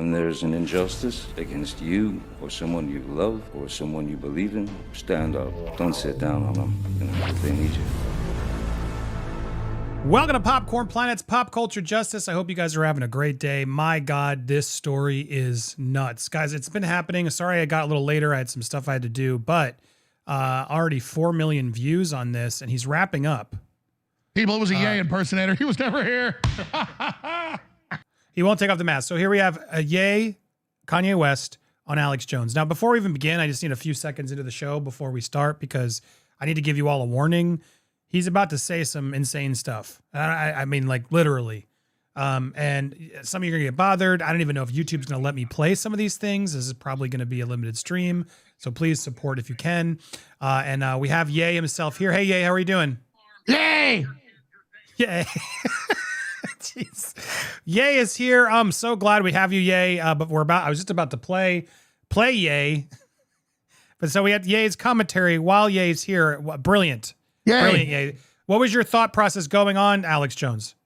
When there's an injustice against you or someone you love or someone you believe in, stand up. Don't sit down on them, they need you. Welcome to Popcorn Planet's Pop Culture Justice. I hope you guys are having a great day. My God, this story is nuts. Guys, it's been happening. Sorry I got a little later. I had some stuff I had to do, but already 4 million views on this, and he's wrapping up. People, it was a Ye impersonator. He was never here. He won't take off the mask. So here we have a Ye, Kanye West on Alex Jones. Now, before we even begin, I just need a few seconds into the show before we start because I need to give you all a warning. He's about to say some insane stuff. I mean, like literally. And some of you are going to get bothered. I don't even know if YouTube's going to let me play some of these things. This is probably going to be a limited stream. So please support if you can. And we have Ye himself here. Hey, Ye, how are you doing? Yay! Yay. Jeez. Ye is here. I'm so glad we have you, Ye. But I was just about to play Ye. But so we had Ye's commentary while Ye's here. Brilliant. Yay. Brilliant, Ye. What was your thought process going on, Alex Jones?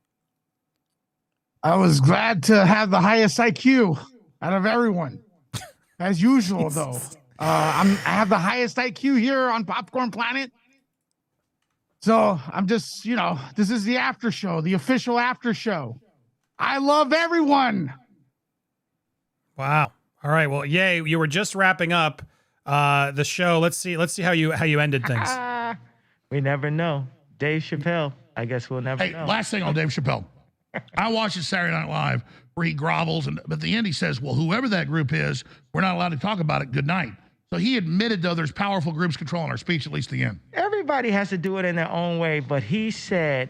I was glad to have the highest IQ out of everyone. As usual, though. I have the highest IQ here on Popcorn Planet. So I'm just, this is the after show, the official after show. I love everyone. Wow. All right. Well, Ye, you were just wrapping up the show. Let's see how you ended things. We never know. Dave Chappelle. I guess we'll never know. Last thing on Dave Chappelle. I watched it Saturday Night Live where he grovels, but at the end he says, well, whoever that group is, we're not allowed to talk about it. Good night. So he admitted, though, there's powerful groups controlling our speech, at least the end. Everybody has to do it in their own way, but he said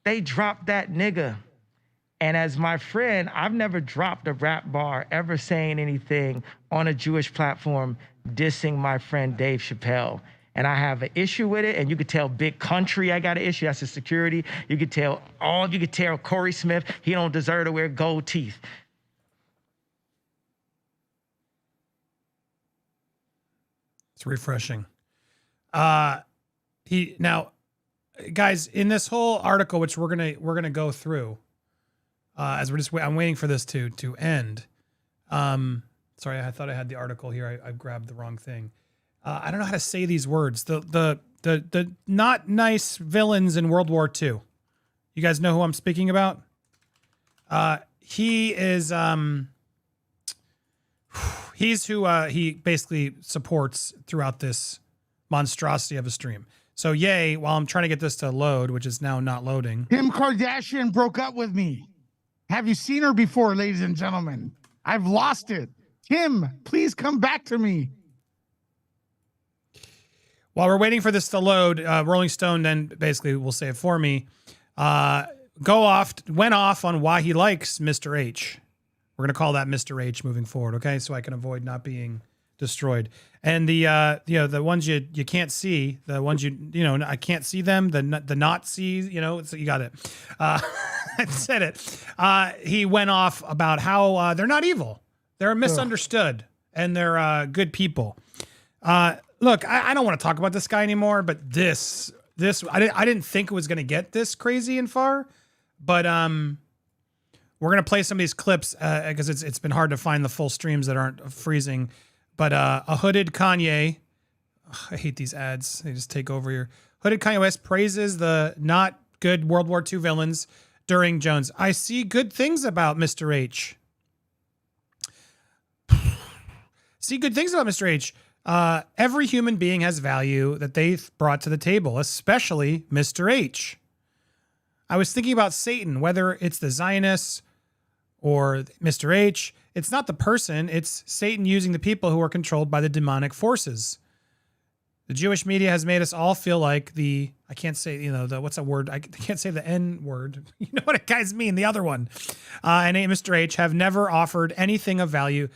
they dropped that nigga. And as my friend, I've never dropped a rap bar ever saying anything on a Jewish platform dissing my friend Dave Chappelle. And I have an issue with it, and you could tell Big Country I got an issue. That's the security. You could tell Corey Smith, he don't deserve to wear gold teeth. It's refreshing. Now, guys, in this whole article, which we're gonna go through, as I'm waiting for this to end. Sorry, I thought I had the article here. I grabbed the wrong thing. I don't know how to say these words. The not nice villains in World War II. You guys know who I'm speaking about? He is he's who he basically supports throughout this monstrosity of a stream. So Ye, while I'm trying to get this to load, which is now not loading. Kim Kardashian broke up with me. Have you seen her before, ladies and gentlemen? I've lost it. Kim, please come back to me. While we're waiting for this to load, Rolling Stone then basically will say it for me. Went off on why he likes Mr. H. We're going to call that Mr. H moving forward, okay? So I can avoid not being destroyed. And the ones you can't see, the ones I can't see them, the not see, so you got it. I said it. He went off about how they're not evil. They're misunderstood and they're good people. Look, I don't want to talk about this guy anymore, but this I didn't think it was going to get this crazy and far, but we're going to play some of these clips because it's been hard to find the full streams that aren't freezing. But a hooded Kanye, I hate these ads. They just take over here. Hooded Kanye West praises the not good World War II villains during Jones. I see good things about Mr. H. See good things about Mr. H. Every human being has value that they've brought to the table, especially Mr. H. I was thinking about Satan, whether it's the Zionists or Mr. H. It's not the person, it's Satan using the people who are controlled by the demonic forces. The Jewish media has made us all feel like I can't say, what's that word? I can't say the N word. You know what it guys mean, the other one. And Mr. H have never offered anything of value.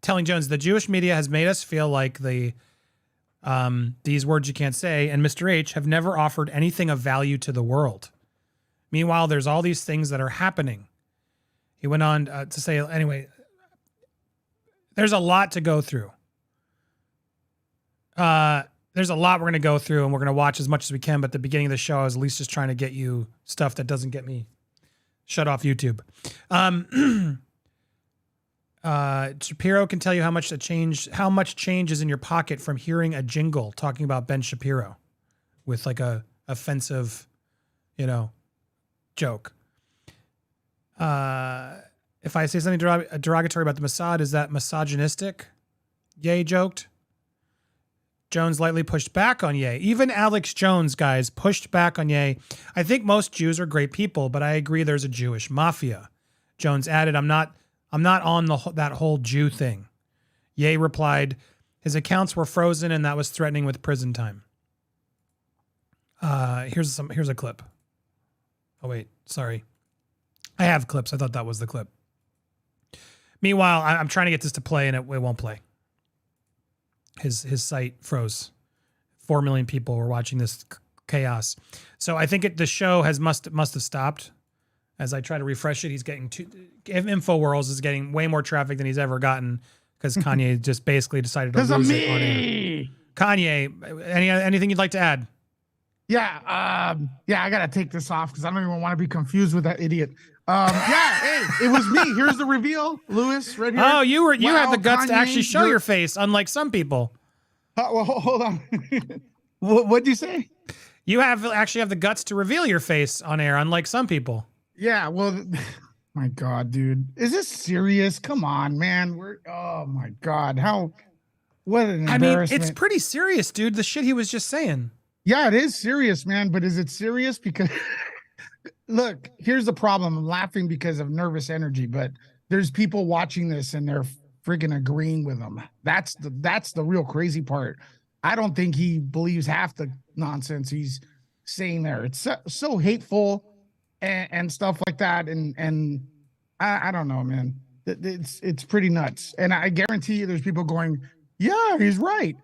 Telling Jones, the Jewish media has made us feel like these words you can't say, and Mr. H have never offered anything of value to the world. Meanwhile, there's all these things that are happening. He went on to say, anyway, there's a lot to go through. There's a lot we're going to go through, and we're going to watch as much as we can. But at the beginning of the show, I was at least just trying to get you stuff that doesn't get me shut off YouTube. Shapiro can tell you how much change is in your pocket from hearing a jingle talking about Ben Shapiro with like a offensive, joke. If I say something derogatory about the Mossad, is that misogynistic? Ye joked. Jones lightly pushed back on Ye. Even Alex Jones, guys, pushed back on Ye. I think most Jews are great people, but I agree there's a Jewish mafia. Jones added, I'm not on that whole Jew thing. Ye replied, his accounts were frozen and that was threatening with prison time. Here's a clip. Oh wait, sorry. I have clips. I thought that was the clip. Meanwhile, I'm trying to get this to play and it won't play. His site froze. 4 million people were watching this chaos. So I think the show must have stopped. As I try to refresh it, he's getting Infowars is getting way more traffic than he's ever gotten because Kanye just basically decided to lose it on air. Kanye, anything you'd like to add? Yeah, I gotta take this off because I don't even want to be confused with that idiot. Hey, it was me. Here's the reveal, Lewis, right here. Oh, you have the guts to actually show your face, unlike some people. Well, hold on. What'd you say? You actually have the guts to reveal your face on air, unlike some people. Yeah, well, my God, dude, is this serious? Come on, man. Oh my God, what an embarrassment. I mean, it's pretty serious, dude. The shit he was just saying. Yeah, it is serious, man. But is it serious? Because look, here's the problem. I'm laughing because of nervous energy, but there's people watching this and they're freaking agreeing with him. That's the real crazy part. I don't think he believes half the nonsense he's saying there. It's so hateful and stuff like that. And I don't know, man. It's pretty nuts. And I guarantee you there's people going, yeah, he's right.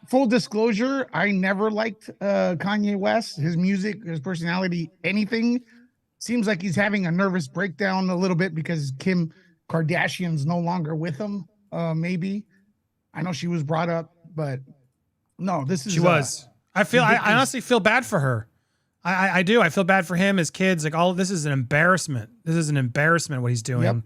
Full disclosure, I never liked Kanye West, his music, his personality, anything. Seems like he's having a nervous breakdown a little bit because Kim Kardashian's no longer with him. Maybe. I know she was brought up, but no, she was. I honestly feel bad for her. I do. I feel bad for him, his kids. Like this is an embarrassment. This is an embarrassment what he's doing. Yep.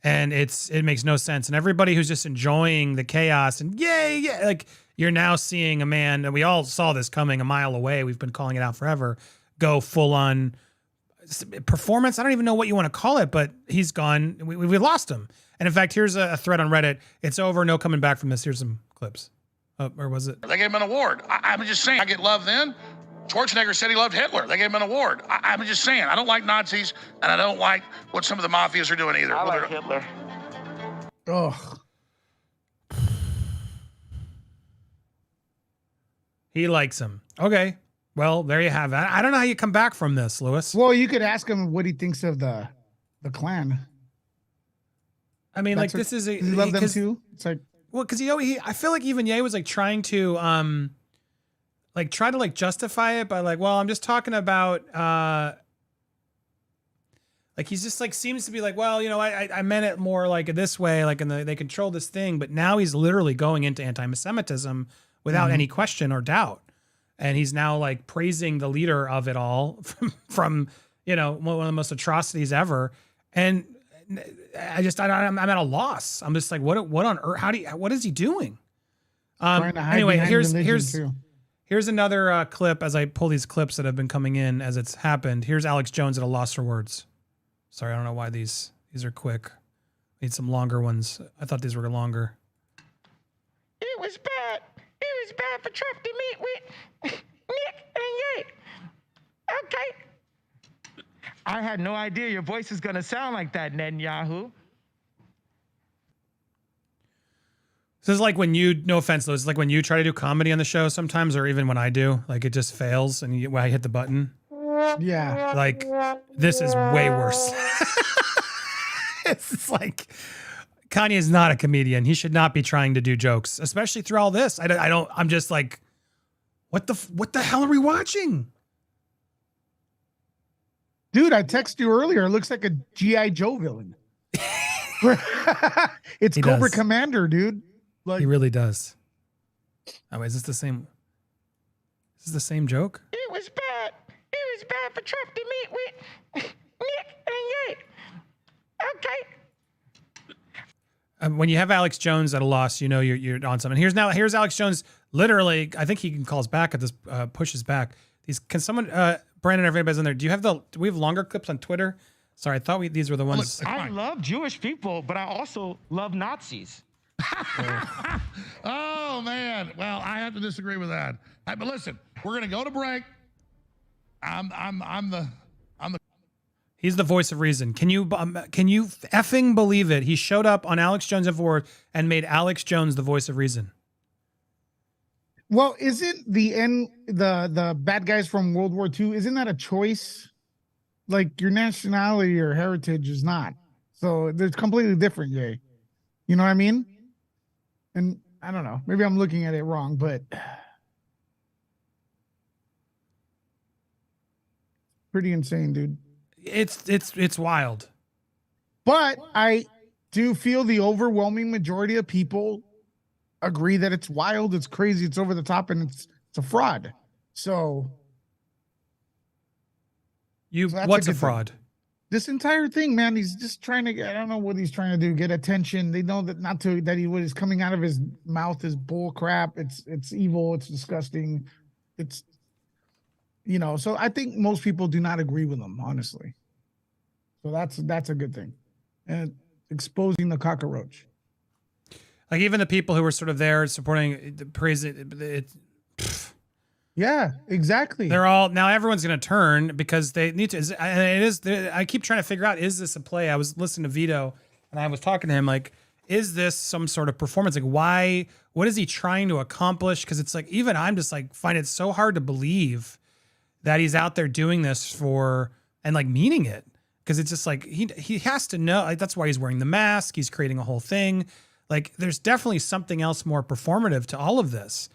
And it makes no sense. And everybody who's just enjoying the chaos and yay, like you're now seeing a man, and we all saw this coming a mile away. We've been calling it out forever. Go full on performance. I don't even know what you want to call it, but he's gone. We lost him. And in fact, here's a thread on Reddit. It's over. No coming back from this. Here's some clips. Or was it? They gave him an award. I'm just saying, I get love then. Schwarzenegger said he loved Hitler. They gave him an award. I'm just saying, I don't like Nazis, and I don't like what some of the mafias are doing either. I like Hitler. Ugh. He likes him. Okay. Well, there you have it. I don't know how you come back from this, Lewis. Well, you could ask him what he thinks of the Klan. I mean, does he love them too? It's like, well, because I feel like even Ye was like trying to try to justify it by well, I'm just talking about he's just seems to be well, I meant it more this way, and they control this thing, but now he's literally going into anti-Semitism without any question or doubt. And he's now praising the leader of it all from one of the most atrocities ever. And I'm at a loss. I'm just what on earth? What is he doing? Anyway, here's another clip as I pull these clips that have been coming in as it's happened. Here's Alex Jones at a loss for words. Sorry, I don't know why these are quick. Need some longer ones. I thought these were longer. It was bad. It was bad for Trump to meet with Nick and Ye. Okay. I had no idea your voice is going to sound like that, Netanyahu. This is when no offense, though, it's when you try to do comedy on the show sometimes, or even when I do, it just fails and when I hit the button. Yeah. This is way worse. It's Kanye is not a comedian. He should not be trying to do jokes, especially through all this. I'm just what the hell are we watching? Dude, I texted you earlier. It looks like a G.I. Joe villain. It's Cobra Commander, dude. He really does. Oh, wait, is this the same? Is this the same joke? It was bad. It was bad for Trump to meet with Nick and Ye. Okay. when you have Alex Jones at a loss, you know you're on something. Here's Alex Jones. Literally, I think he can calls back at this, pushes back. Can someone, Brandon, everybody's in there. Do we have longer clips on Twitter? Sorry, I thought these were the ones. I love Jewish people, but I also love Nazis. Oh man, well, I have to disagree with that. But listen, we're gonna go to break. I'm the. He's the voice of reason. Can you effing believe it? He showed up on Alex Jones Infowars and made Alex Jones the voice of reason. Well, isn't the bad guys from World War II, isn't that a choice? Like your nationality or heritage is not. So they're completely different, Jay. You know what I mean? And I don't know. Maybe I'm looking at it wrong, but pretty insane, dude. It's wild. But I do feel the overwhelming majority of people agree that it's wild, it's crazy, it's over the top, and it's a fraud. So what's a fraud? This entire thing, man, he's just trying to, I don't know what he's trying to do, get attention. They know that what is coming out of his mouth is bull crap. It's evil, it's disgusting. It's, so I think most people do not agree with him, honestly. So that's a good thing. And exposing the cockroach. Like even the people who were sort of there supporting the praise yeah, exactly. They're all now. Everyone's going to turn because they need to. I keep trying to figure out, is this a play? I was listening to Vito and I was talking to him like, is this some sort of performance? Like, why? What is he trying to accomplish? Because it's like even I'm just like find it so hard to believe that he's out there doing this for and like meaning it. Because it's just like he has to know. Like, that's why he's wearing the mask. He's creating a whole thing. Like there's definitely something else more performative to all of this.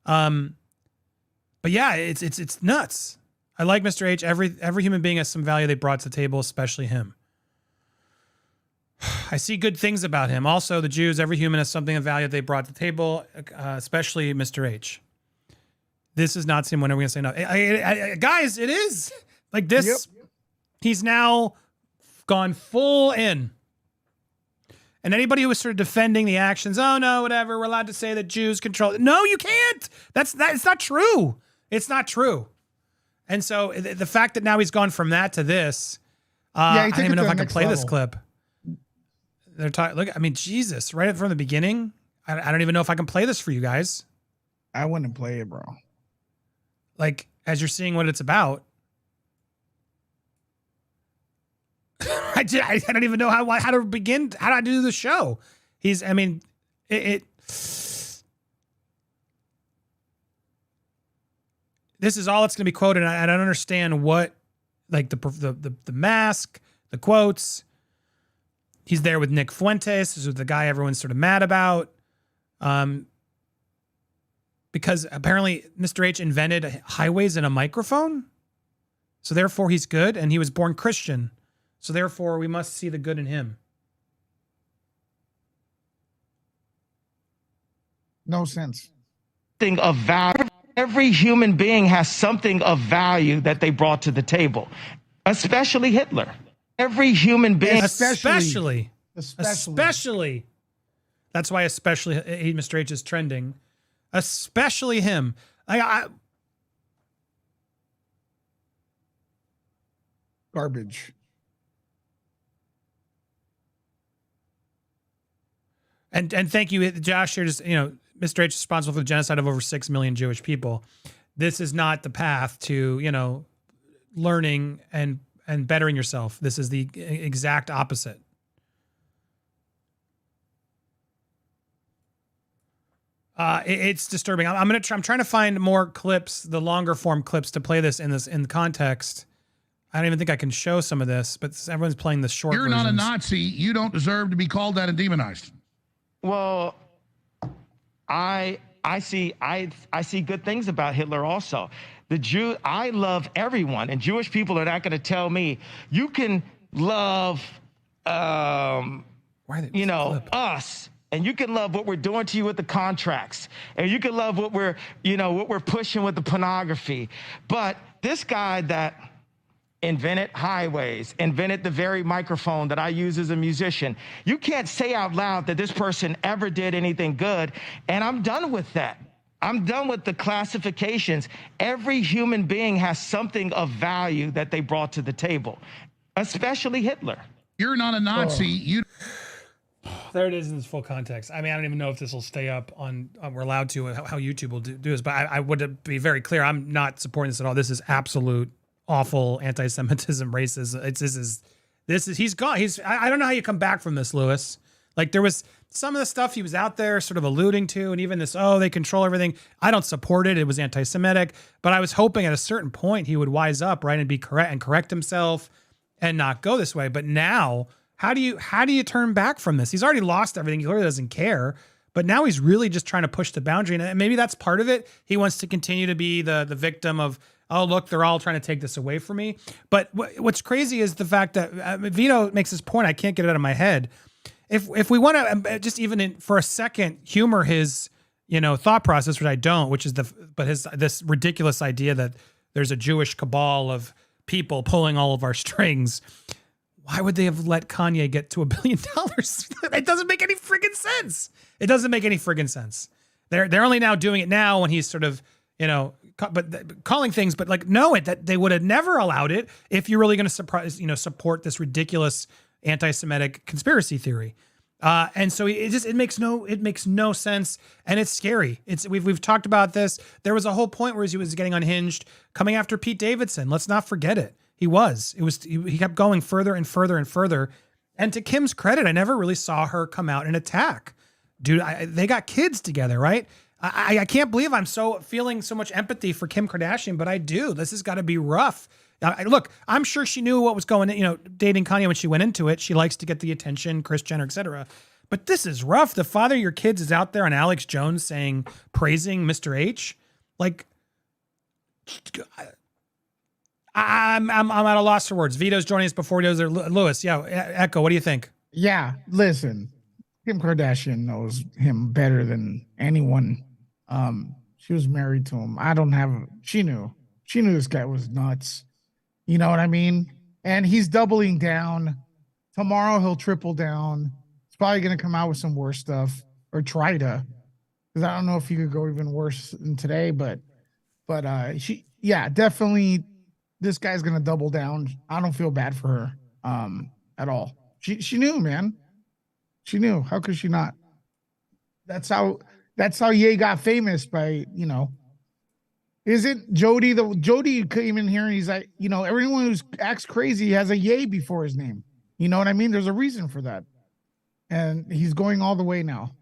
But yeah, it's nuts. I like Mr. H. Every human being has some value they brought to the table, especially him. I see good things about him. Also, the Jews, every human has something of value they brought to the table, especially Mr. H. This is not him. When are we going to say no? Guys, it is. Like this, yep. He's now gone full in. And anybody who was sort of defending the actions, oh no, whatever, we're allowed to say that Jews control. No, you can't. It's not true. It's not true. And so the fact that now he's gone from that to this, I don't even know if I can play this clip. They're talking. Look, I mean, Jesus, right from the beginning. I don't even know if I can play this for you guys. I wouldn't play it, bro. Like as you're seeing what it's about. I don't even know how to begin. How do I do the show? This is all that's going to be quoted. I don't understand what, like the mask, the quotes. He's there with Nick Fuentes, who's the guy everyone's sort of mad about. Because apparently Mr. H invented highways and a microphone. So therefore he's good and he was born Christian. So therefore, we must see the good in him. No sense. Thing of value. Every human being has something of value that they brought to the table, especially Hitler. Every human being, especially. That's why especially Mr. H is trending. Especially him. Garbage. And thank you, Josh. Here, just Mr. H is responsible for the genocide of over 6 million Jewish people. This is not the path to learning and bettering yourself. This is the exact opposite. It's disturbing. I'm trying to find more clips, the longer form clips, to play this in context. I don't even think I can show some of this, but everyone's playing the short versions. You're not a Nazi. You don't deserve to be called that and demonized. Well, I see good things about Hitler also. I love everyone, and Jewish people are not going to tell me you can love us, and you can love what we're doing to you with the contracts, and you can love what we're pushing with the pornography. But this guy that invented highways, invented the very microphone that I use as a musician. You can't say out loud that this person ever did anything good, and I'm done with that. I'm done with the classifications. Every human being has something of value that they brought to the table, especially Hitler. You're not a Nazi. You There it is in its full context. I mean, I don't even know if this will stay up on, we're allowed to, how YouTube will do this, but I would be very clear. I'm not supporting this at all. This is absolute awful anti-Semitism, racism. This is, he's gone. I don't know how you come back from this, Lewis. Like there was some of the stuff he was out there sort of alluding to, and even this, oh, they control everything. I don't support it. It was anti-Semitic, but I was hoping at a certain point he would wise up, right, and be correct himself and not go this way. But now, how do you turn back from this? He's already lost everything. He clearly doesn't care, but now he's really just trying to push the boundary. And maybe that's part of it. He wants to continue to be the victim of, oh, look, they're all trying to take this away from me. But what's crazy is the fact that Vito makes this point. I can't get it out of my head. If we want to just even for a second humor his, thought process, which I don't, which is this ridiculous idea that there's a Jewish cabal of people pulling all of our strings. Why would they have let Kanye get to $1 billion? It doesn't make any friggin' sense. It doesn't make any friggin' sense. They're only now doing it now when he's sort of, calling things, but like, no, that they would have never allowed it if you're really going to support this ridiculous anti-Semitic conspiracy theory. And so it makes no sense, and it's scary. We've talked about this. There was a whole point where he was getting unhinged, coming after Pete Davidson. Let's not forget it. He kept going further and further and further. And to Kim's credit, I never really saw her come out and attack. Dude, they got kids together, right? I can't believe I'm feeling so much empathy for Kim Kardashian, but I do. This has got to be rough. Look, I'm sure she knew what was going on, dating Kanye when she went into it. She likes to get the attention, Kris Jenner, etc. But this is rough. The father of your kids is out there on Alex Jones praising Mr. H. Like, I'm at a loss for words. Vito's joining us before he does there. Lewis, yeah, Echo, what do you think? Yeah, listen, Kim Kardashian knows him better than anyone. She was married to him. She knew this guy was nuts. You know what I mean? And he's doubling down. Tomorrow he'll triple down. He's probably going to come out with some worse stuff, or try to, because I don't know if he could go even worse than today, but definitely this guy's going to double down. I don't feel bad for her at all. She knew, man. She knew. How could she not? That's how Ye got famous by, Isn't Jody came in here and he's like, everyone who acts crazy has a Ye before his name. You know what I mean? There's a reason for that. And he's going all the way now.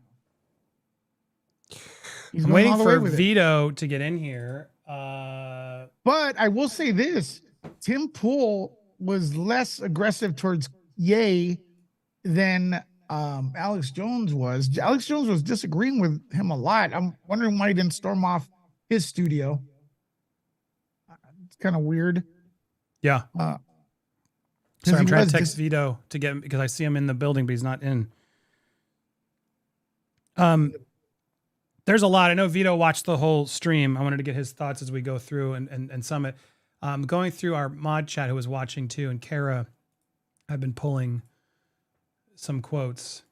I'm waiting for Vito to get in here. But I will say this, Tim Pool was less aggressive towards Ye than Alex Jones was. Alex Jones was disagreeing with him a lot. I'm wondering why he didn't storm off his studio. It's kind of weird. Yeah. So I'm trying to text Vito to get him because I see him in the building, but he's not in. There's a lot. I know Vito watched the whole stream. I wanted to get his thoughts as we go through and sum it. Going through our mod chat who was watching too, and Kara, I've been pulling some quotes.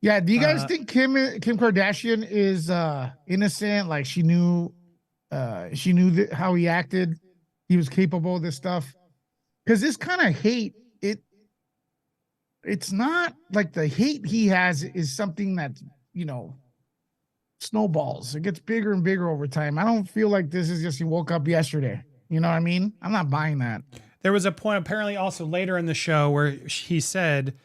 Yeah, do you guys think Kim Kardashian is innocent? Like she knew how he acted. He was capable of this stuff. Because this kind of hate, it's not like the hate he has is something that, snowballs. It gets bigger and bigger over time. I don't feel like this is just he woke up yesterday. You know what I mean? I'm not buying that. There was a point apparently also later in the show where he said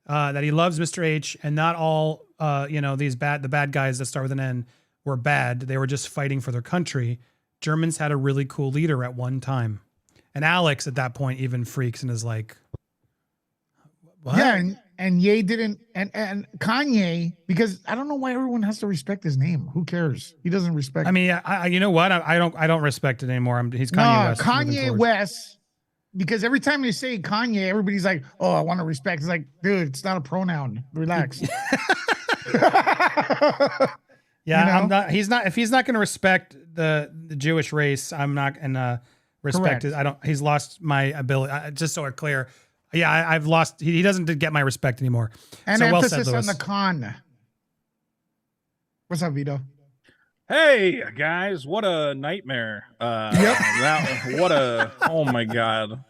that he loves Mr. H and not all, the bad guys that start with an N were bad. They were just fighting for their country. Germans had a really cool leader at one time. And Alex at that point even freaks and is like, what? Yeah. And Ye didn't, and Kanye, because I don't know why everyone has to respect his name. Who cares? He doesn't respect. I mean, you know what? I don't respect it anymore. He's Kanye West. Kanye West. Because every time they say Kanye, everybody's like, "Oh, I want to respect." It's like, dude, it's not a pronoun. Relax. Yeah, I'm not. He's not. If he's not going to respect the Jewish race, I'm not. And respect. Correct. He's lost my ability. Just so we're clear. Yeah, I've lost. He doesn't get my respect anymore. And so well emphasis said, on Louis. the con. What's up, Vito? Hey guys, what a nightmare! Oh my god!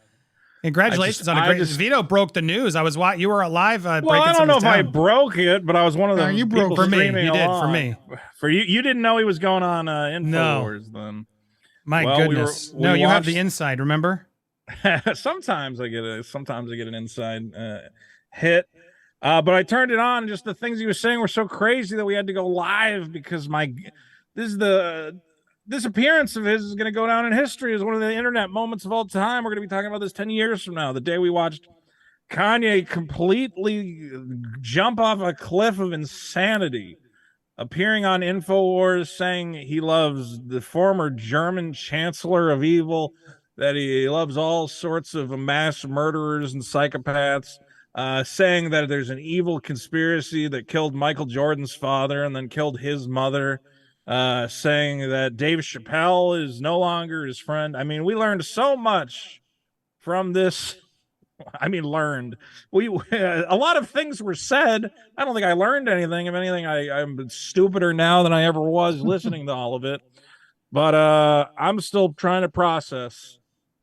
Congratulations on a great. Vito broke the news. I was you were alive. Well, I don't know if I broke it, but I was one of the you broke for me. You did along. for me. For you, you didn't know he was going on Infowars then. My goodness. You have the inside. Remember? Sometimes I get an inside hit. But I turned it on. And just the things he was saying were so crazy that we had to go live because this appearance of his is going to go down in history as one of the internet moments of all time. We're going to be talking about this 10 years from now, the day we watched Kanye completely jump off a cliff of insanity, appearing on Infowars saying he loves the former German chancellor of evil, that he loves all sorts of mass murderers and psychopaths, saying that there's an evil conspiracy that killed Michael Jordan's father and then killed his mother, saying that Dave Chappelle is no longer his friend. I mean, we learned so much from this. I mean, a lot of things were said. I don't think I learned anything. If anything, I'm stupider now than I ever was listening to all of it. But I'm still trying to process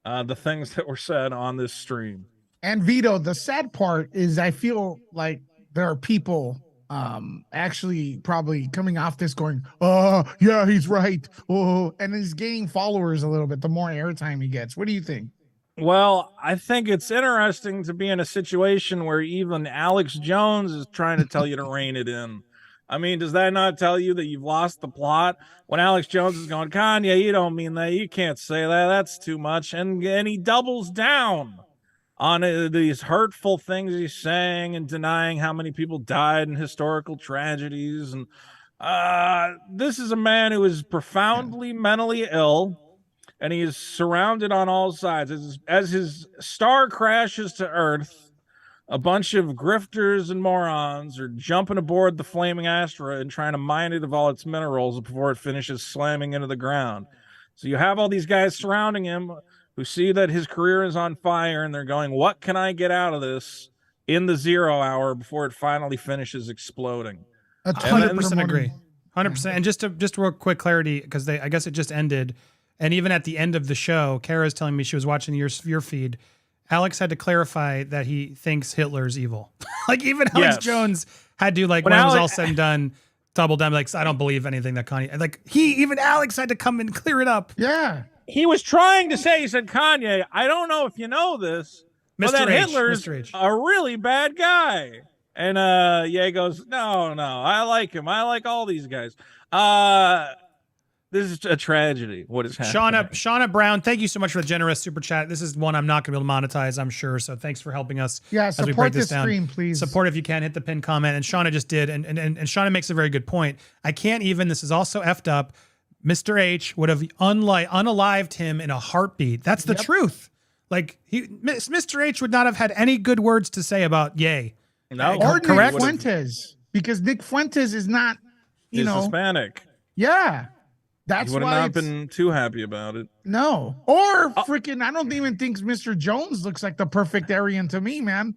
the things that were said on this stream. And Vito, the sad part is I feel like there are people actually probably coming off this going, oh, yeah, he's right. Oh, and he's gaining followers a little bit the more airtime he gets. What do you think? Well, I think it's interesting to be in a situation where even Alex Jones is trying to tell you to rein it in. I mean, does that not tell you that you've lost the plot? When Alex Jones is going, Kanye, you don't mean that. You can't say that. That's too much. And he doubles down on these hurtful things he's saying and denying how many people died in historical tragedies. And this is a man who is profoundly mentally ill, and he is surrounded on all sides. As his star crashes to Earth, a bunch of grifters and morons are jumping aboard the flaming asteroid and trying to mine it of all its minerals before it finishes slamming into the ground. So you have all these guys surrounding him who see that his career is on fire, and they're going, what can I get out of this in the 0 hour before it finally finishes exploding? 100% agree. 100%. And just real quick clarity, because I guess it just ended. And even at the end of the show, Kara's telling me she was watching your feed. Alex had to clarify that he thinks Hitler's evil. Like even Alex Jones had to, like, when it was all said and done, double down. Like, I don't believe anything that Kanye, like even Alex had to come and clear it up. Yeah. He was trying to say, he said, Kanye, I don't know if you know this, but that Hitler's a really bad guy. And Ye goes, no, I like him. I like all these guys. This is a tragedy. What is happening? Shauna Brown, thank you so much for the generous super chat. This is one I'm not going to be able to monetize, I'm sure. So thanks for helping us. Yeah, as we break this down. Stream, please. Support if you can. Hit the pin comment. And Shauna just did. And Shauna makes a very good point. I can't even. This is also effed up. Mr. H would have unalived him in a heartbeat. That's the truth. Like Mr. H would not have had any good words to say about Ye. No, or correct? Nick Fuentes, because Nick Fuentes is not, He's Hispanic. Yeah. That's he would why have not been too happy about it. No. Or freaking, I don't even think Mr. Jones looks like the perfect Aryan to me, man.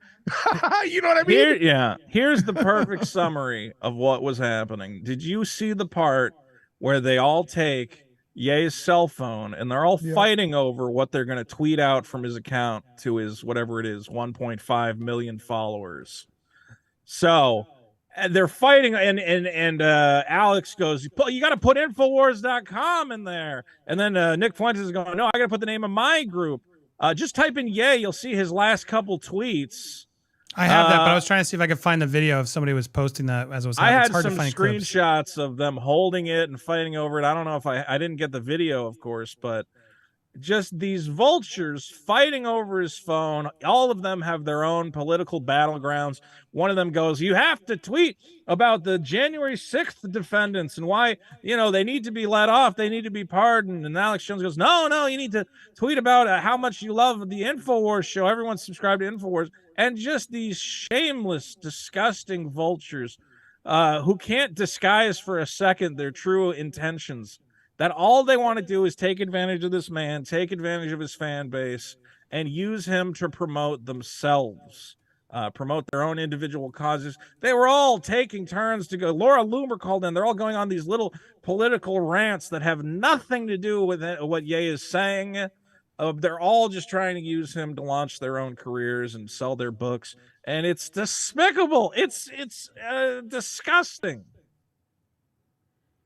You know what I mean? Here's the perfect summary of what was happening. Did you see the part where they all take Ye's cell phone and they're all fighting over what they're going to tweet out from his account to his, whatever it is, 1.5 million followers? So they're fighting, and Alex goes, you got to put Infowars.com in there. And then Nick Fuentes is going, no, I got to put the name of my group. Just type in Ye, you'll see his last couple tweets. I have that, but I was trying to see if I could find the video of somebody was posting that as it was happening. I had it's hard some to find screenshots of them holding it and fighting over it. I don't know if I didn't get the video, of course, but just these vultures fighting over his phone. All of them have their own political battlegrounds. One of them goes, you have to tweet about the January 6th defendants and why, they need to be let off. They need to be pardoned. And Alex Jones goes, no, you need to tweet about how much you love the Infowars show. Everyone's subscribed to Infowars. And just these shameless, disgusting vultures who can't disguise for a second their true intentions. that all they want to do is take advantage of this man, take advantage of his fan base, and use him to promote themselves, promote their own individual causes. They were all taking turns to go. Laura Loomer called in. They're all going on these little political rants that have nothing to do with what Ye is saying. They're all just trying to use him to launch their own careers and sell their books. And it's despicable. It's disgusting.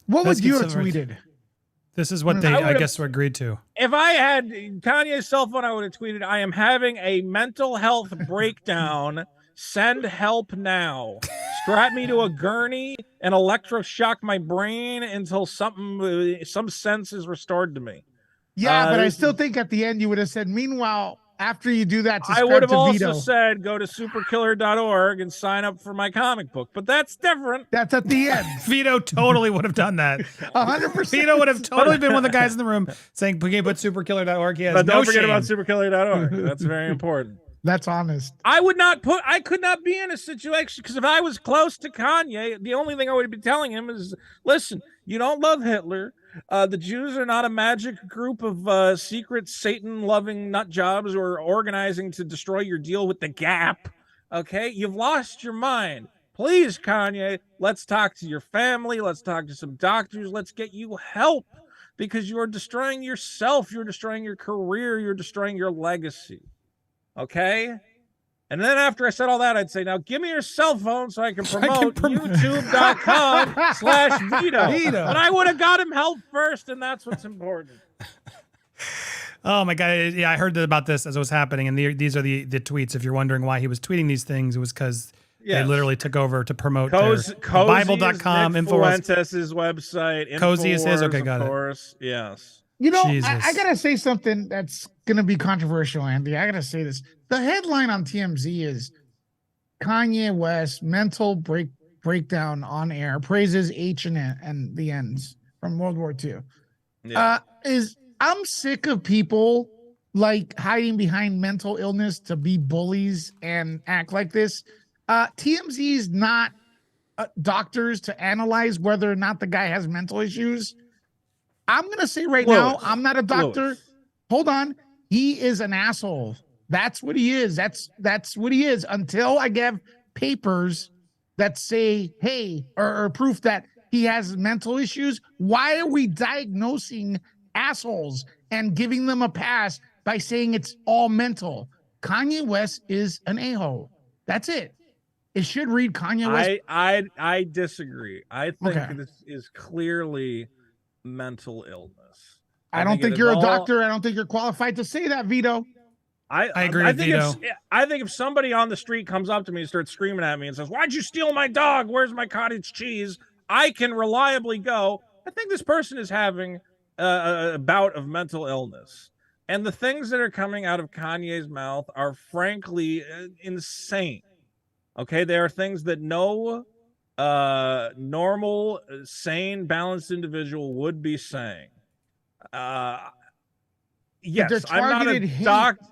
What Let's would you get have some- tweeted? This is what they, I guess, agreed to. If I had Kanye's cell phone, I would have tweeted, I am having a mental health breakdown. Send help now. Strap me to a gurney and electroshock my brain until some sense is restored to me. Yeah, but I still think at the end you would have said, meanwhile, after you do that, I would have to also Vito. said, go to superkiller.org and sign up for my comic book, but that's different. That's at the end. Vito totally would have done that. 100%. Vito would have totally been one of the guys in the room saying, put superkiller.org. He has But no don't forget shame. about superkiller.org. That's very important. That's honest. I could not be in a situation, because if I was close to Kanye, the only thing I would be telling him is, listen, you don't love Hitler. The Jews are not a magic group of secret Satan-loving nut jobs who are organizing to destroy your deal with the Gap. Okay? You've lost your mind. Please, Kanye, let's talk to your family. Let's talk to some doctors. Let's get you help, because you are destroying yourself. You're destroying your career. You're destroying your legacy. Okay? And then after I said all that, I'd say, now give me your cell phone so I can promote youtube.com/Vito. But I would have got him help first, and that's what's important. Oh my God. Yeah, I heard about this as it was happening. And these are the tweets. If you're wondering why he was tweeting these things, it was because they literally took over to promote Bible.com, Infowars. Fuentes' website. Cozy is his? Infowars, Okay, got of it. course. Yes. You know, Jesus. I got to say something that's going to be controversial, Andy. I got to say this. The headline on TMZ is Kanye West mental breakdown on air, praises H and the ends from World War II. Yeah. I'm sick of people like hiding behind mental illness to be bullies and act like this. TMZ is not doctors to analyze whether or not the guy has mental issues. I'm going to say right now, I'm not a doctor. Hold on. He is an asshole. That's what he is. That's what he is, until I give papers that say, hey, or proof that he has mental issues. Why are we diagnosing assholes and giving them a pass by saying it's all mental? Kanye West is an a-hole. That's it. It should read Kanye West. I disagree. I think this is clearly mental illness. I don't think you're a doctor. I don't think you're qualified to say that, Vito. I agree with Vito. I think if somebody on the street comes up to me and starts screaming at me and says, why'd you steal my dog? Where's my cottage cheese? I can reliably go, I think this person is having a bout of mental illness. And the things that are coming out of Kanye's mouth are frankly insane. Okay, they are things that no normal, sane, balanced individual would be saying. Yes, I'm not a doctor.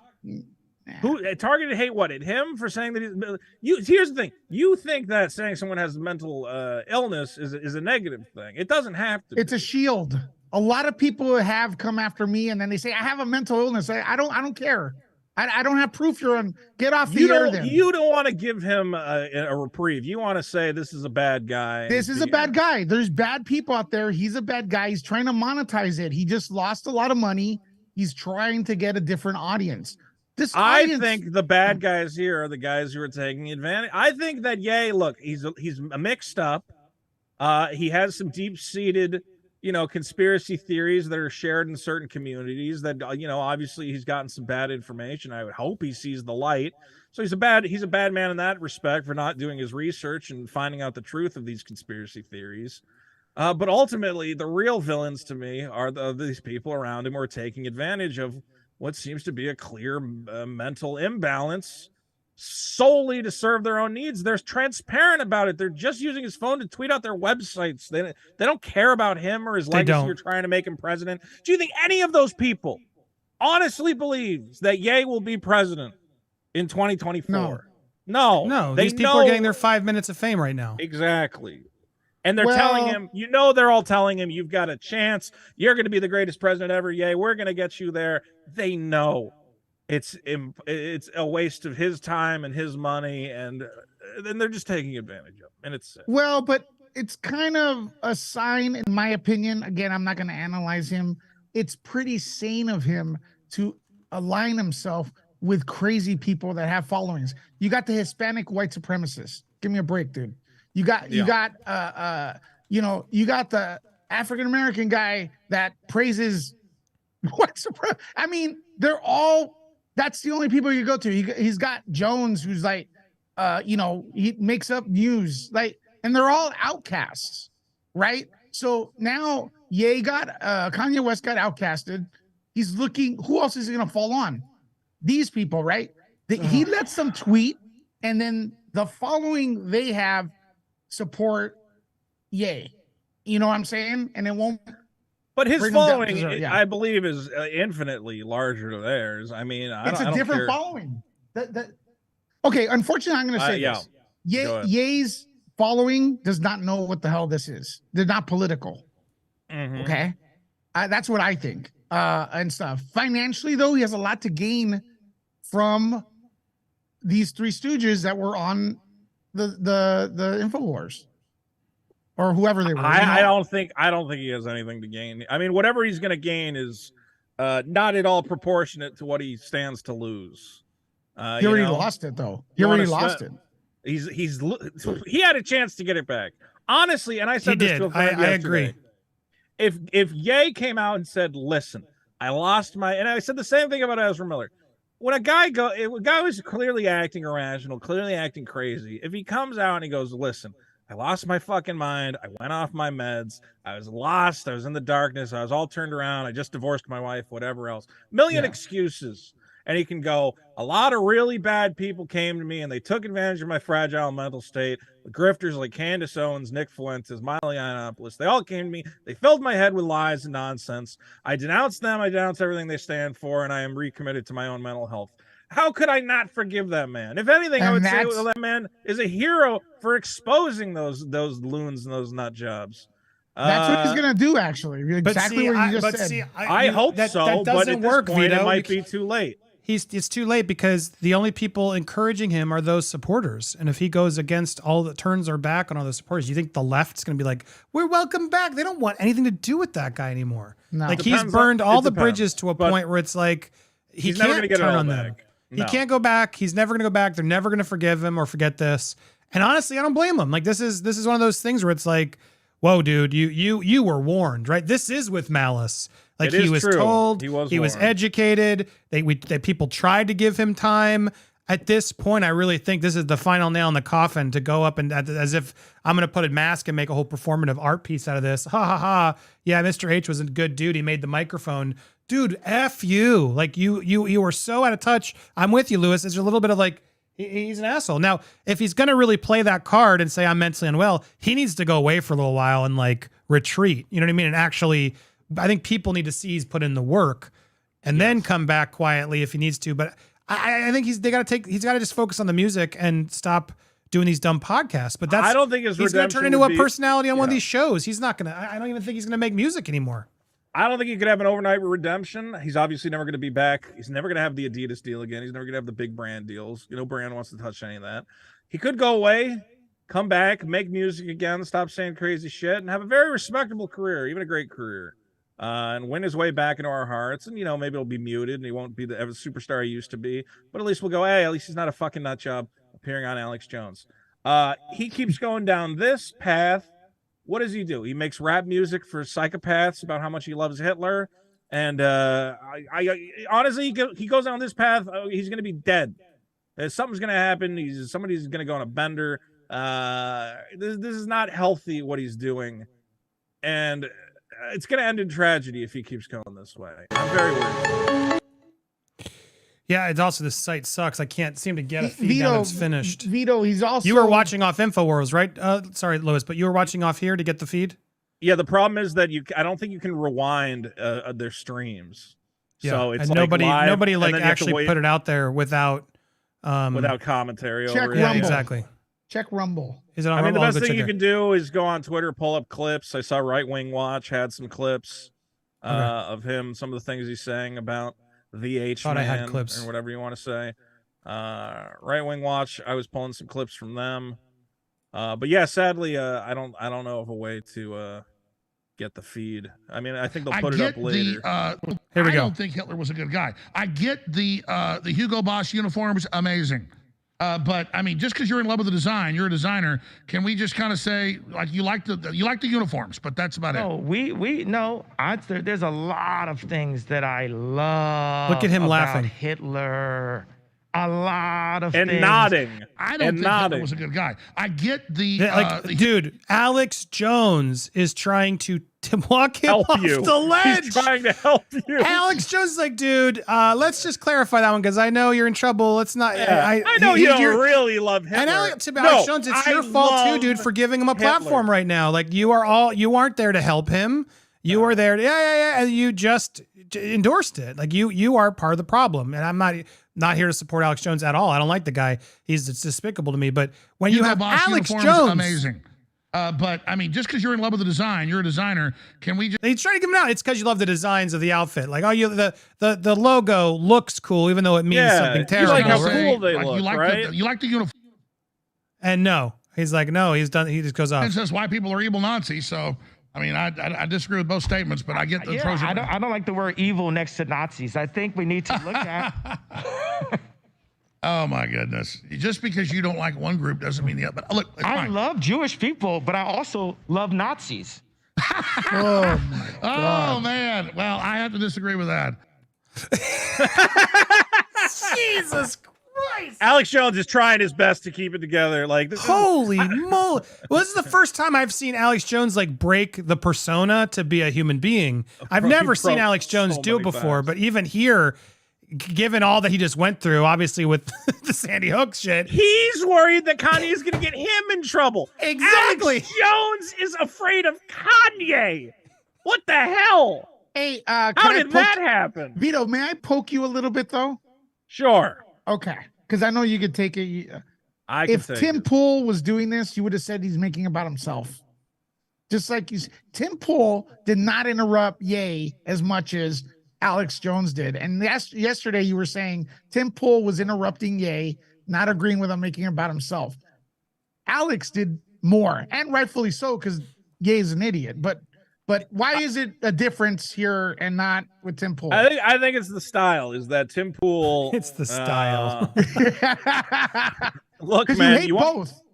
Who targeted hate? What, at him for saying that here's the thing. You think that saying someone has mental illness is a negative thing. It doesn't have to. It's a shield. A lot of people have come after me and then they say, I have a mental illness. I don't care. I don't have proof you're on. Get off the air then. You don't want to give him a reprieve. You want to say this is a bad guy. This is a bad guy. There's bad people out there. He's a bad guy. He's trying to monetize it. He just lost a lot of money. He's trying to get a different audience. I think the bad guys here are the guys who are taking advantage. I think that look, he's mixed up. He has some deep-seated, conspiracy theories that are shared in certain communities that, obviously he's gotten some bad information. I would hope he sees the light. So he's a bad man in that respect for not doing his research and finding out the truth of these conspiracy theories. But ultimately, the real villains to me are these people around him who are taking advantage of what seems to be a clear mental imbalance solely to serve their own needs. They're transparent about it. They're just using his phone to tweet out their websites. They don't care about him or his legacy or trying to make him president. Do you think any of those people honestly believes that Ye will be president in 2024? No. These people are getting their 5 minutes of fame right now. Exactly. And they're telling him, they're all telling him, you've got a chance. You're going to be the greatest president ever. Yay, we're going to get you there. They know it's a waste of his time and his money, and then they're just taking advantage of him. And it's sick. Well, but it's kind of a sign, in my opinion. Again, I'm not going to analyze him. It's pretty sane of him to align himself with crazy people that have followings. You got the Hispanic white supremacists. Give me a break, dude. You got you got the African American guy that praises white supremacy. I mean, they're all. That's the only people you go to. He's got Jones, who's like, he makes up news, like, and they're all outcasts, right? So now Kanye West got outcasted. He's looking, who else is he gonna fall on? These people, right? He lets them tweet, and then the following they have support Ye. You know what I'm saying? And it won't. But his following, I believe, is infinitely larger to theirs. I mean, it's a different following. Okay, unfortunately, I'm going to say this. Ye's following does not know what the hell this is. They're not political. Okay? That's what I think. And stuff. Financially, though, he has a lot to gain from these three stooges that were on the Infowars. Or whoever they were. I don't think he has anything to gain. I mean, whatever he's going to gain is not at all proportionate to what he stands to lose. He already lost it, though. He already lost it. He had a chance to get it back. Honestly, and I said this to a friend yesterday. I agree. If Ye came out and said, "Listen, I lost my," and I said the same thing about Ezra Miller. When a guy was clearly acting irrational, clearly acting crazy, if he comes out and he goes, "Listen, I lost my fucking mind. I went off my meds. I was lost. I was in the darkness. I was all turned around. I just divorced my wife, whatever else." Million excuses. And he can go, "A lot of really bad people came to me and they took advantage of my fragile mental state. The grifters like Candace Owens, Nick Fuentes, Miley Yiannopoulos, they all came to me. They filled my head with lies and nonsense. I denounced them. I denounced everything they stand for, and I am recommitted to my own mental health." How could I not forgive that man? If anything, I would say that man is a hero for exposing those loons and those nut jobs. That's what he's gonna do, actually. Exactly what you just said. I hope so, that but at work, this point, Vito, it might be too late. It's too late because the only people encouraging him are those supporters. And if he goes against turns their back on all the supporters, you think the left's going to be like, "We're welcome back." They don't want anything to do with that guy anymore. No. Like he's burned all the bridges to a point where it's like he can't turn on them. He can't go back. He's never going to go back. They're never going to forgive him or forget this. And honestly, I don't blame him. Like this is one of those things where it's like, whoa, dude, you were warned, right? This is with malice. Like he was told, he was educated. People tried to give him time. At this point, I really think this is the final nail in the coffin to go up and as if I'm going to put a mask and make a whole performative art piece out of this. Ha ha ha. Yeah, Mr. H was a good dude. He made the microphone. Dude, F you. Like you were so out of touch. I'm with you, Lewis. It's a little bit of like, he's an asshole. Now, if he's going to really play that card and say I'm mentally unwell, he needs to go away for a little while and like retreat. You know what I mean? And actually, I think people need to see he's put in the work and then come back quietly if he needs to. But I think he's got to just focus on the music and stop doing these dumb podcasts. But I don't think he's going to turn into a personality on one of these shows. He's not going to, I don't even think he's going to make music anymore. I don't think he could have an overnight redemption. He's obviously never going to be back. He's never going to have the Adidas deal again. He's never going to have the big brand deals. Brand wants to touch any of that. He could go away, come back, make music again, stop saying crazy shit, and have a very respectable career, even a great career, and win his way back into our hearts. And, maybe it'll be muted and he won't be the superstar he used to be. But at least we'll go, hey, at least he's not a fucking nut job appearing on Alex Jones. He keeps going down this path. What does he do? He makes rap music for psychopaths about how much he loves Hitler. And honestly, he goes down this path. He's going to be dead. Something's going to happen. Somebody's going to go on a bender. This is not healthy what he's doing. And it's going to end in tragedy if he keeps going this way. I'm very worried. Yeah, it's also the site sucks. I can't seem to get a feed now that it's finished. Vito, he's also... You were watching off Infowars, right? Sorry, Lewis, but you were watching off here to get the feed? Yeah, the problem is that I don't think you can rewind their streams. Yeah. So it's and nobody actually put it out there without commentary check over it. Rumble. Yeah, exactly. Check Rumble. Is it on I mean, the Rumble? I'll best go thing check you it. can do is go on Twitter, pull up clips. I saw Right Wing Watch had some clips of him, some of the things he's saying about the H Thought I had man clips. or whatever you want to say. Right Wing Watch, I was pulling some clips from them. But yeah, sadly, I don't know of a way to get the feed. I mean, I think they'll put it up later. Here we I go. don't think Hitler was a good guy. I get the Hugo Boss uniforms, amazing. But I mean, just because you're in love with the design, you're a designer. Can we just kind of say like you like the uniforms, but that's about No, it. There's a lot of things that I love. Look at him about laughing. Hitler. A lot of And things. nodding. I don't think Hitler was a good guy. I get the dude, Alex Jones is trying to walk him Help off you. the ledge. He's trying to help you. Alex Jones is like, dude, let's just clarify that one because I know you're in trouble. Let's not. Yeah. I know you don't really love Hitler. And Alex Jones, it's your fault too, dude, for giving him a platform right now. Like you aren't there to help him. You are there to, and you just endorsed it. Like you are part of the problem. And I'm not here to support Alex Jones at all. I don't like the guy. It's despicable to me. But when you have Alex Jones, amazing. But I mean, just because you're in love with the design, you're a designer. Can we just? He's trying to give him out. It's because you love the designs of the outfit. Like, the logo looks cool, even though it means something terrible. You like how right? cool they look, right? You like the uniform. And no, he's like, no, he's done. He just goes off. It says why people are evil Nazis. So I mean, I disagree with both statements, but I get the pros. I don't like the word evil next to Nazis. I think we need to look at. Oh my goodness! Just because you don't like one group doesn't mean the other. But look, I love Jewish people, but I also love Nazis. Oh my God. Oh man! Well, I have to disagree with that. Jesus Christ! Alex Jones is trying his best to keep it together. Like, this Holy moly! Well, this is the first time I've seen Alex Jones like break the persona to be a human being. I've never seen Alex Jones do it before, but even here, given all that he just went through, obviously with the Sandy Hook shit, he's worried that Kanye is going to get him in trouble. Exactly. Alex Jones is afraid of Kanye. What the hell? Hey, how did that happen? Vito, may I poke you a little bit though? Sure. Okay, because I know you could take it. If Tim Pool was doing this, you would have said he's making about himself. Just like Tim Pool did not interrupt Ye as much as Alex Jones did. And yesterday you were saying Tim Pool was interrupting Ye, not agreeing with him, making it about himself. Alex did more, and rightfully so, because Ye is an idiot. But why is it a difference here and not with Tim Pool? I think it's the style. Is that Tim Pool? It's the style. Look, man,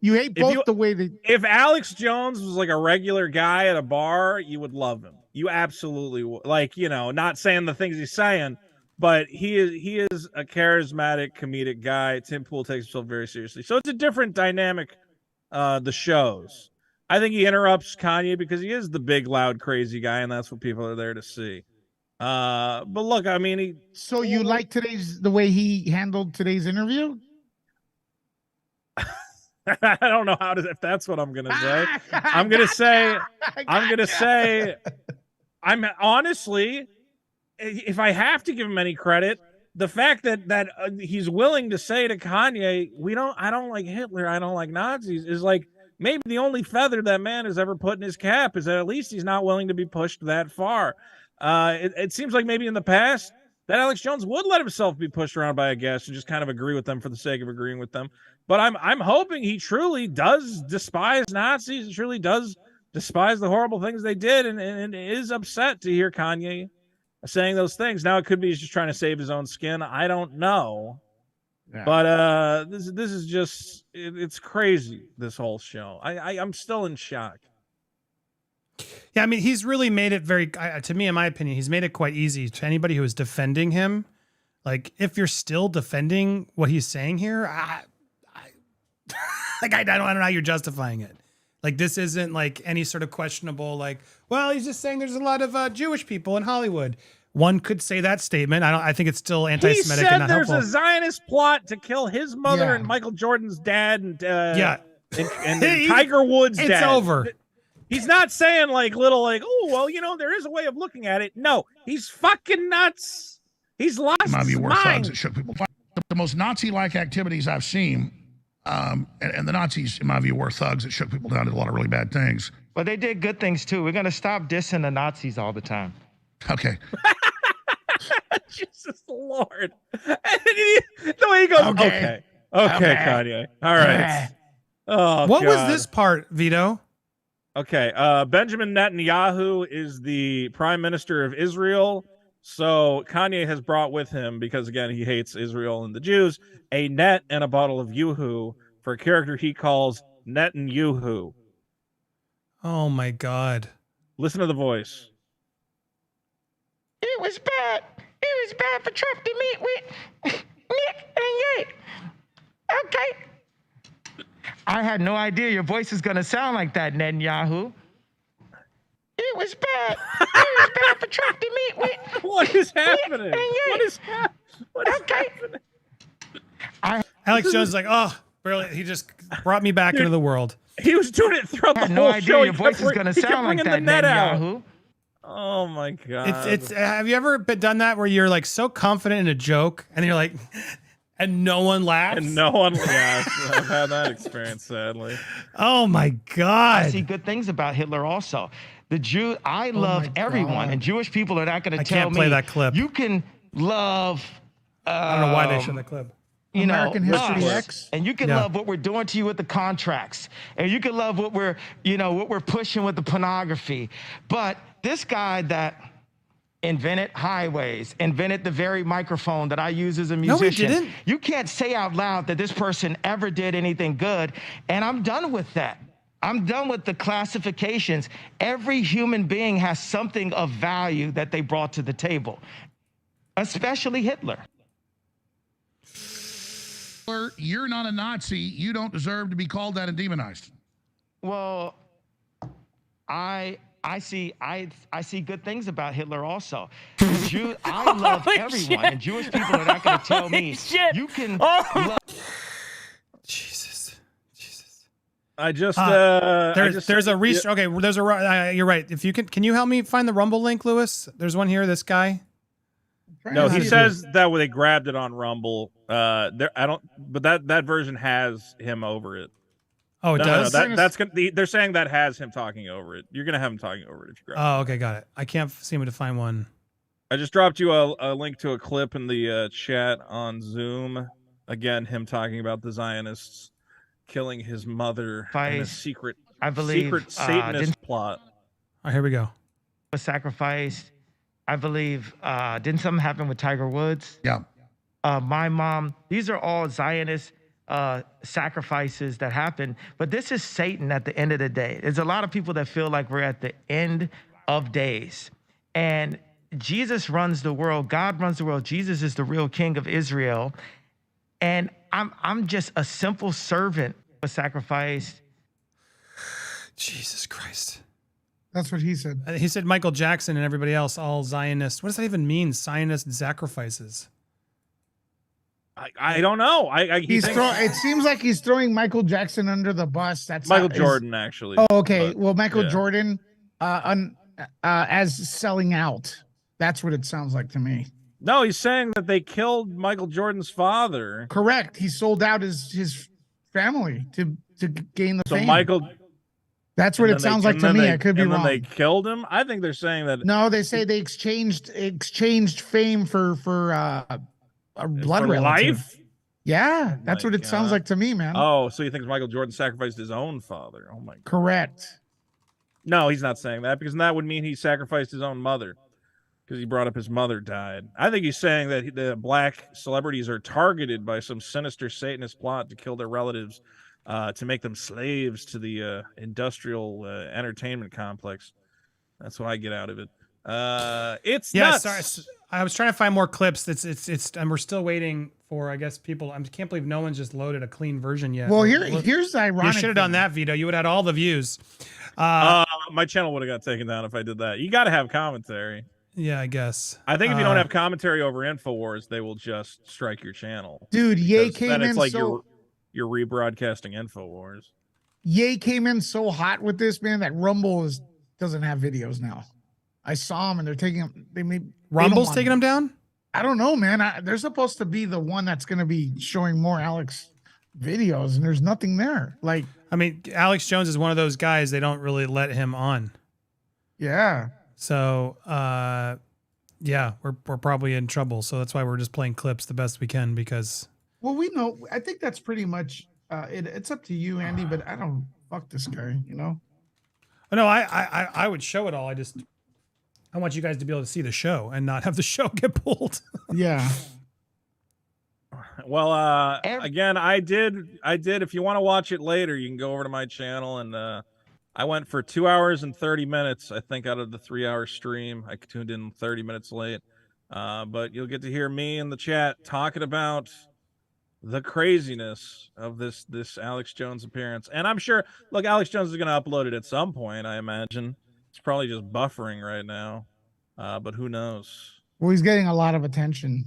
you hate both the way that. If Alex Jones was like a regular guy at a bar, you would love him. You absolutely would. Like, not saying the things he's saying, but he is a charismatic comedic guy. Tim Pool takes himself very seriously. So it's a different dynamic, the shows. I think he interrupts Kanye because he is the big, loud, crazy guy, and that's what people are there to see. But look, I mean, So you like the way he handled today's interview? I don't know if that's what I'm gonna say. I'm gonna say, I'm honestly, if I have to give him any credit, the fact that he's willing to say to Kanye, I don't like Hitler, I don't like Nazis, is like maybe the only feather that man has ever put in his cap, is that at least he's not willing to be pushed that far. It seems like maybe in the past that Alex Jones would let himself be pushed around by a guest and just kind of agree with them for the sake of agreeing with them. But I'm hoping he truly does despise Nazis, truly does despise the horrible things they did, and is upset to hear Kanye saying those things. Now, it could be he's just trying to save his own skin. I don't know. Yeah. But this is just, it's crazy, this whole show. I'm still in shock. Yeah, I mean, he's really made it very, to me, in my opinion, he's made it quite easy to anybody who is defending him. Like, if you're still defending what he's saying here, I don't know how you're justifying it. Like, this isn't like any sort of questionable, like, well, he's just saying there's a lot of Jewish people in Hollywood. One could say that statement. I think it's still anti-Semitic and not helpful. There's a Zionist plot to kill his mother and Michael Jordan's dad and and Tiger Woods' dad. It's over. He's not saying like little like, oh, well, there is a way of looking at it. No, he's fucking nuts. He's lost his mind. It shook people. The most Nazi-like activities I've seen And the Nazis, in my view, were thugs that shook people down, did a lot of really bad things. But they did good things too. We're gonna stop dissing the Nazis all the time. Okay. Jesus Lord. The way he goes, okay, Kanye. All right. Oh, what God. was this part, Vito? Okay. Benjamin Netanyahu is the prime minister of Israel. So Kanye has brought with him, because again, he hates Israel and the Jews, a net and a bottle of Yoo-hoo for a character he calls Netanyahu. Oh my God. Listen to the voice. It was bad. It was bad for Trump to meet with Nick and Ye. Okay. I had no idea your voice is gonna sound like that, Netanyahu. It was bad. It was bad for Trump to meet with. What is happening? What is happening? Alex Jones is like, oh, barely. He just brought me back into the world. He was doing it throughout the I had whole no idea show. your voice is gonna sound like that, Netanyahu. Oh my God. It's have you ever done that where you're like so confident in a joke and you're like, and no one laughs? And no one laughs. I've had that experience, sadly. Oh my God. I see good things about Hitler also. The Jew, I love everyone, and Jewish people are not going to tell me. I can't play that clip. You can love. I don't know why they showed that clip. You American know, History us. X. And you can love what we're doing to you with the contracts, and you can love what we're, what we're pushing with the pornography. But this guy that invented highways, invented the very microphone that I use as a musician. No, he didn't. You can't say out loud that this person ever did anything good, and I'm done with that. I'm done with the classifications. Every human being has something of value that they brought to the table, especially Hitler. You're not a Nazi. You don't deserve to be called that and demonized. Well, I see good things about Hitler also. I love everyone, and Jewish people are not going to tell me you can love. Jesus. I just there's a okay. There's a you're right. If you can you help me find the Rumble link, Lewis? There's one here. This guy. No, he says that when they grabbed it on Rumble. There, I don't. But that version has him over it. Oh, it does. No, that's gonna. They're saying that has him talking over it. You're gonna have him talking over it if you grab it. Oh, okay, got it. I can't seem to find one. I just dropped you a link to a clip in the chat on Zoom. Again, him talking about the Zionists killing his mother in a secret, secret Satanist plot. Oh, here we go. Was sacrificed. I believe, didn't something happen with Tiger Woods? Yeah. My mom, these are all Zionist sacrifices that happen, but this is Satan at the end of the day. There's a lot of people that feel like we're at the end of days. And Jesus runs the world. God runs the world. Jesus is the real king of Israel. And I'm just a simple servant was sacrificed. Jesus Christ. That's what he said. He said Michael Jackson and everybody else, all Zionists. What does that even mean? Zionist sacrifices. I don't know. It seems like he's throwing Michael Jackson under the bus. That's Michael Jordan, actually. Oh, okay. Well, Michael Jordan as selling out. That's what it sounds like to me. No, he's saying that they killed Michael Jordan's father. Correct. He sold out his family to gain the fame. Michael. That's what it sounds like to me. I could be wrong. And then they killed him. I think they're saying that. No, they say they exchanged fame for a blood relative. Life. Yeah, that's what it sounds like to me, man. Oh, so you think Michael Jordan sacrificed his own father? Oh my God. Correct. No, he's not saying that, because that would mean he sacrificed his own mother, because he brought up his mother died. I think he's saying that the black celebrities are targeted by some sinister Satanist plot to kill their relatives, to make them slaves to the industrial entertainment complex. That's what I get out of it. It's nuts. Sorry. I was trying to find more clips. It's and we're still waiting for, I guess, people. I can't believe no one's just loaded a clean version yet. Well, here's the ironic. You should have done that, Vito. You would have had all the views. My channel would have got taken down if I did that. You got to have commentary. Yeah, I guess. I think if you don't have commentary over Infowars, they will just strike your channel. Dude, Ye came in like so you're rebroadcasting Infowars. Ye came in so hot with this, man, that Rumble doesn't have videos now. I saw them and they're taking them. Rumble's taking them down? I don't know, man. They're supposed to be the one that's going to be showing more Alex videos and there's nothing there. Like, I mean, Alex Jones is one of those guys, they don't really let him on. yeah. So, yeah, we're probably in trouble. So that's why we're just playing clips the best we can because. Well, we know. I think that's pretty much it's up to you, Andy. But I don't fuck this guy. You know. Oh, no, I would show it all. I want you guys to be able to see the show and not have the show get pulled. Yeah. Well, again, I did. If you want to watch it later, you can go over to my channel, and I went for 2 hours and 30 minutes. I think out of the 3-hour stream, I tuned in 30 minutes late. But you'll get to hear me in the chat talking about the craziness of this Alex Jones appearance. And I'm sure, look, Alex Jones is going to upload it at some point, I imagine. It's probably just buffering right now, but who knows? Well, he's getting a lot of attention.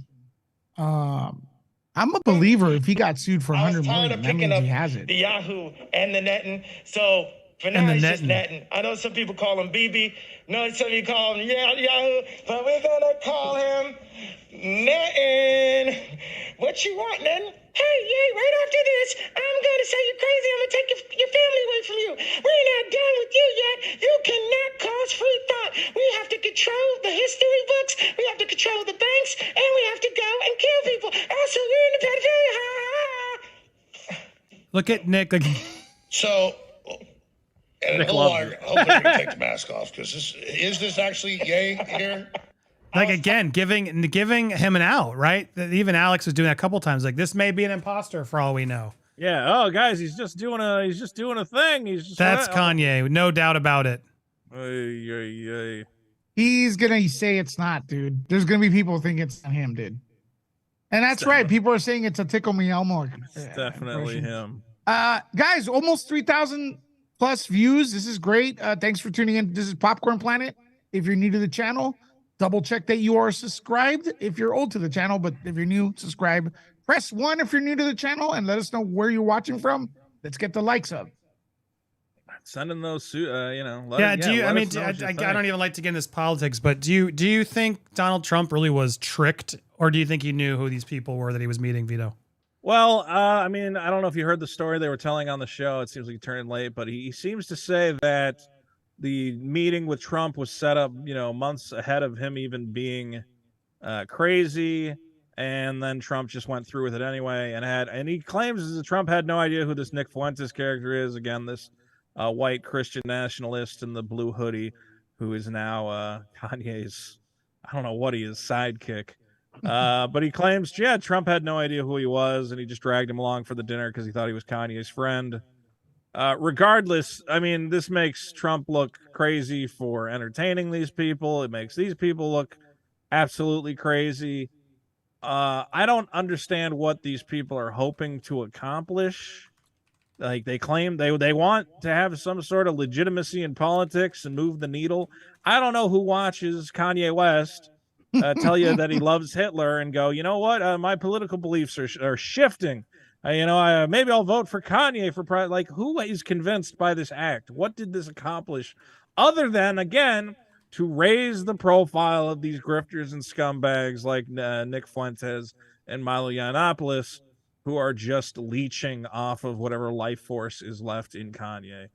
I'm a believer if he got sued for 100 million, that means he has it. The Yahoo and the netting. So for now, it's just netting. I know some people call him BB. No, some people call him Yahoo, but we're gonna call him netting. What you want, netting? Hey, yeah, right after this, I'm gonna say you're crazy. I'm gonna take your family away from you. We're not done with you yet. You cannot cause free thought. We have to control the history books. We have to control the banks, and we have to go and kill people. Also, you're in the pedophilia. Look at Nick. Like, So, and hopefully we can take the mask off because is this actually gay here? like again, giving him an out, right? Even Alex was doing that a couple times. Like, this may be an imposter for all we know. Yeah. Oh, guys, he's just doing a thing. That's Kanye, no doubt about it. He's gonna say it's not, dude. There's gonna be people who think it's not him, dude. And that's right. People are saying it's a Tickle Me Elmo. It's definitely him. Guys, almost 3,000 plus views. This is great. Thanks for tuning in. This is Popcorn Planet. If you're new to the channel, double check that you are subscribed if you're old to the channel, but if you're new, subscribe. Press 1 if you're new to the channel and let us know where you're watching from. Let's get the likes up. Sending those, you know. I don't even like to get in this politics, but do you think Donald Trump really was tricked, or do you think he knew who these people were that he was meeting, Vito? Well, I mean, I don't know if you heard the story they were telling on the show. It seems like he turned in late, but he seems to say that the meeting with Trump was set up, you know, months ahead of him even being crazy, and then Trump just went through with it anyway. And he claims that Trump had no idea who this Nick Fuentes character is. Again, this white Christian nationalist in the blue hoodie, who is now Kanye's, I don't know what he is, sidekick. But he claims, yeah, Trump had no idea who he was, and he just dragged him along for the dinner because he thought he was Kanye's friend. Regardless, I mean, this makes Trump look crazy for entertaining these people. It makes these people look absolutely crazy. I don't understand what these people are hoping to accomplish. Like, they claim they want to have some sort of legitimacy in politics and move the needle. I don't know who watches Kanye West tell you that he loves Hitler and go, you know what, my political beliefs are shifting. Maybe I'll vote for Kanye for like, who is convinced by this act? What did this accomplish other than, again, to raise the profile of these grifters and scumbags like Nick Fuentes and Milo Yiannopoulos, who are just leeching off of whatever life force is left in Kanye.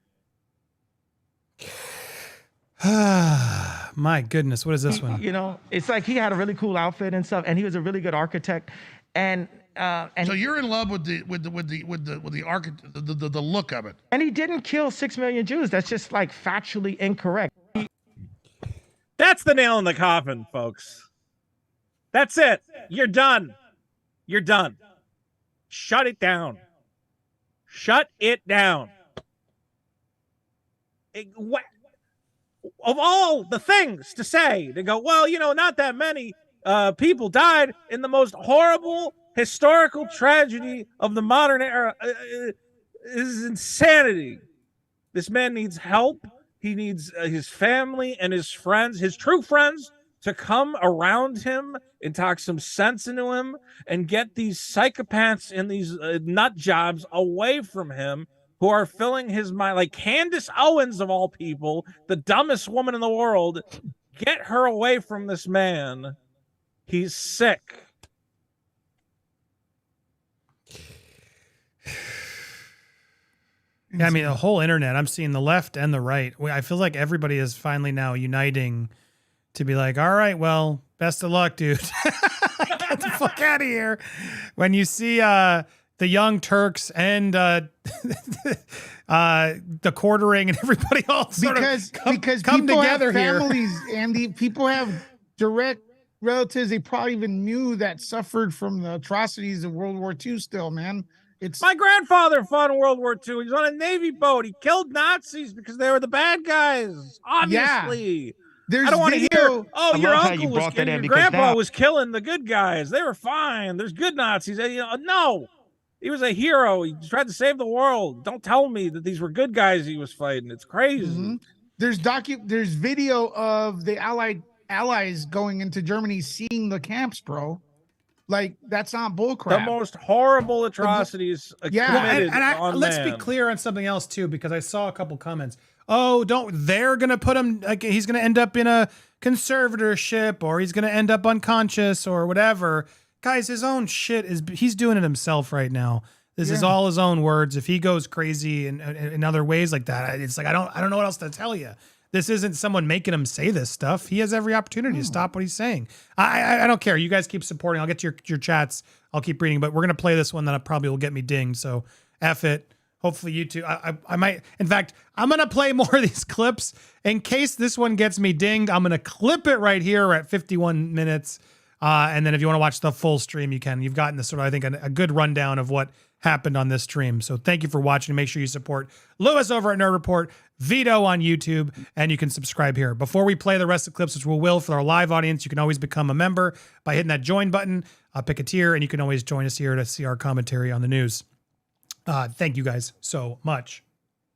My goodness, what is this one? You know, it's like he had a really cool outfit and stuff, and he was a really good architect. And so you're in love with the look of it. And he didn't kill 6 million Jews. That's just like factually incorrect. That's the nail in the coffin, folks. That's it. You're done. You're done. Shut it down. Shut it down. Of all the things to say, to go, well, you know, not that many people died in the most horrible historical tragedy of the modern era. Is insanity. This man needs help. He needs his family and his friends, his true friends, to come around him and talk some sense into him and get these psychopaths and these nut jobs away from him, who are filling his mind, like Candace Owens of all people, the dumbest woman in the world. Get her away from this man. He's sick. Yeah, I mean, the whole internet, I'm seeing the left and the right. I feel like everybody is finally now uniting to be like, all right, well, best of luck, dude. Get the fuck out of here. When you see the Young Turks and the Quartering and everybody all sort of come people together have here. families, Andy. People have direct relatives they probably even knew that suffered from the atrocities of World War II still, man. It's My grandfather fought in World War II. He was on a Navy boat. He killed Nazis because they were the bad guys. Obviously. There's I don't want to video. hear, oh, I your love how uncle you was brought that killing, in your because grandpa now- was killing the good guys. They were fine. There's good Nazis. You know, no, he was a hero. He tried to save the world. Don't tell me that these were good guys he was fighting. It's crazy. Mhm. There's video of the allies going into Germany, seeing the camps, bro. Like, that's not bullcrap. The most horrible atrocities Yeah. Well, committed on let's man. be clear on something else too, because I saw a couple comments. Oh, they're gonna put him like he's gonna end up in a conservatorship or he's gonna end up unconscious or whatever. Guys, his own shit he's doing it himself right now. This is all his own words. If he goes crazy in other ways like that, it's like I don't know what else to tell you. This isn't someone making him say this stuff. He has every opportunity to stop what he's saying. I don't care. You guys keep supporting. I'll get to your chats. I'll keep reading, but we're going to play this one that probably will get me dinged. So F it. Hopefully you two, I might, in fact, I'm going to play more of these clips in case this one gets me dinged. I'm going to clip it right here at 51 minutes. And then if you want to watch the full stream, you can. You've gotten this sort of, I think, a good rundown of what happened on this stream. So thank you for watching. Make sure you support Lewis over at Nerd Report, Vito on YouTube, and you can subscribe here. Before we play the rest of the clips, which we will for our live audience, you can always become a member by hitting that join button, pick a tier, and you can always join us here to see our commentary on the news. Thank you guys so much.